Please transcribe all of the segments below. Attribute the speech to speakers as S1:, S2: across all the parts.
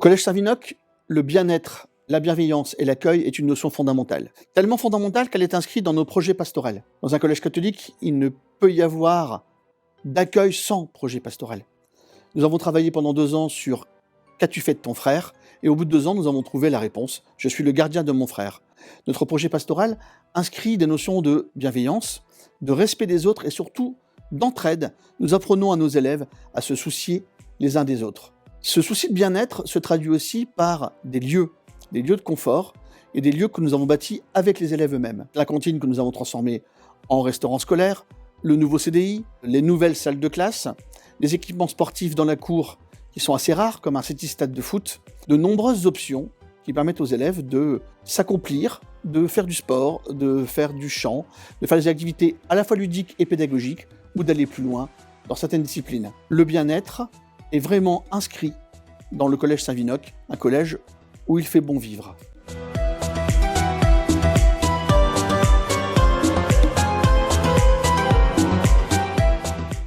S1: Collège Saint-Vinoc, le bien-être, la bienveillance et l'accueil est une notion fondamentale. Tellement fondamentale qu'elle est inscrite dans nos projets pastoraux. Dans un collège catholique, il ne peut y avoir d'accueil sans projet pastoral. Nous avons travaillé pendant 2 ans sur « Qu'as-tu fait de ton frère ?» et au bout de 2 ans, nous avons trouvé la réponse « Je suis le gardien de mon frère ». Notre projet pastoral inscrit des notions de bienveillance, de respect des autres et surtout d'entraide. Nous apprenons à nos élèves à se soucier les uns des autres. Ce souci de bien-être se traduit aussi par des lieux de confort et des lieux que nous avons bâtis avec les élèves eux-mêmes. La cantine que nous avons transformée en restaurant scolaire, le nouveau CDI, les nouvelles salles de classe, les équipements sportifs dans la cour qui sont assez rares comme un stade de foot, de nombreuses options qui permettent aux élèves de s'accomplir, de faire du sport, de faire du chant, de faire des activités à la fois ludiques et pédagogiques ou d'aller plus loin dans certaines disciplines. Le bien-être est vraiment inscrit dans le Collège Saint-Vinoc, un collège où il fait bon vivre.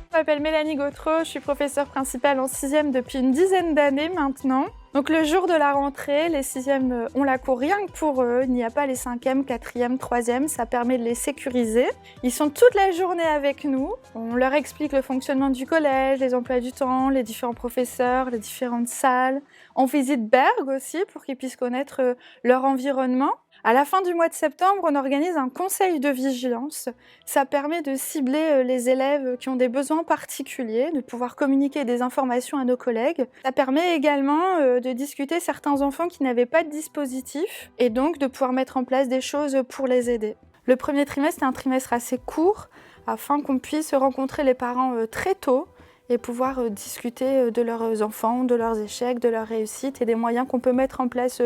S2: Je m'appelle Mélanie Gautreau, je suis professeure principale en 6e depuis une dizaine d'années maintenant. Donc le jour de la rentrée, les 6e ont la cour rien que pour eux, il n'y a pas les 5e, 4e, 3e, ça permet de les sécuriser. Ils sont toute la journée avec nous, on leur explique le fonctionnement du collège, les emplois du temps, les différents professeurs, les différentes salles. On visite Bergues aussi pour qu'ils puissent connaître leur environnement. À la fin du mois de septembre, on organise un conseil de vigilance. Ça permet de cibler les élèves qui ont des besoins particuliers, de pouvoir communiquer des informations à nos collègues. Ça permet également de discuter certains enfants qui n'avaient pas de dispositif et donc de pouvoir mettre en place des choses pour les aider. Le premier trimestre est un trimestre assez court afin qu'on puisse rencontrer les parents très tôt et pouvoir discuter de leurs enfants, de leurs échecs, de leurs réussites et des moyens qu'on peut mettre en place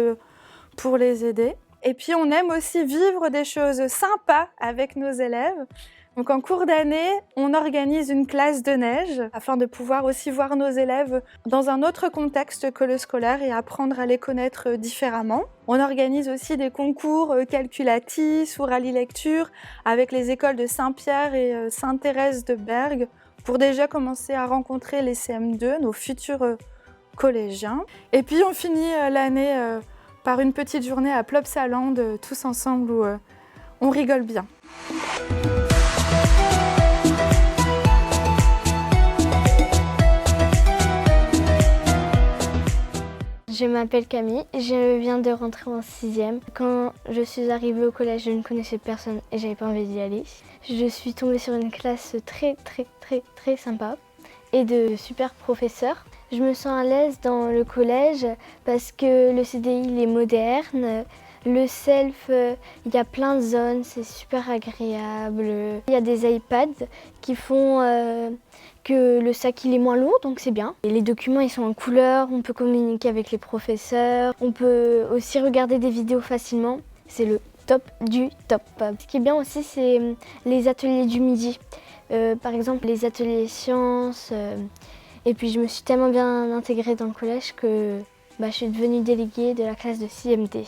S2: pour les aider. Et puis on aime aussi vivre des choses sympas avec nos élèves. Donc en cours d'année, on organise une classe de neige afin de pouvoir aussi voir nos élèves dans un autre contexte que le scolaire et apprendre à les connaître différemment. On organise aussi des concours calculatis ou rallye lecture avec les écoles de Saint-Pierre et Sainte-Thérèse de Bergues pour déjà commencer à rencontrer les CM2, nos futurs collégiens. Et puis on finit l'année par une petite journée à Plopsaland, tous ensemble, où on rigole bien.
S3: Je m'appelle Camille, je viens de rentrer en 6e. Quand je suis arrivée au collège, je ne connaissais personne et j'avais pas envie d'y aller. Je suis tombée sur une classe très sympa et de super professeurs. Je me sens à l'aise dans le collège parce que le CDI il est moderne, le self, il y a plein de zones, c'est super agréable. Il y a des iPads qui font que le sac il est moins lourd, donc c'est bien. Et les documents ils sont en couleur, on peut communiquer avec les professeurs, on peut aussi regarder des vidéos facilement. C'est le top du top. Ce qui est bien aussi, c'est les ateliers du midi. Par exemple, les ateliers sciences. Et puis je me suis tellement bien intégrée dans le collège que je suis devenue déléguée de la classe de 6e D.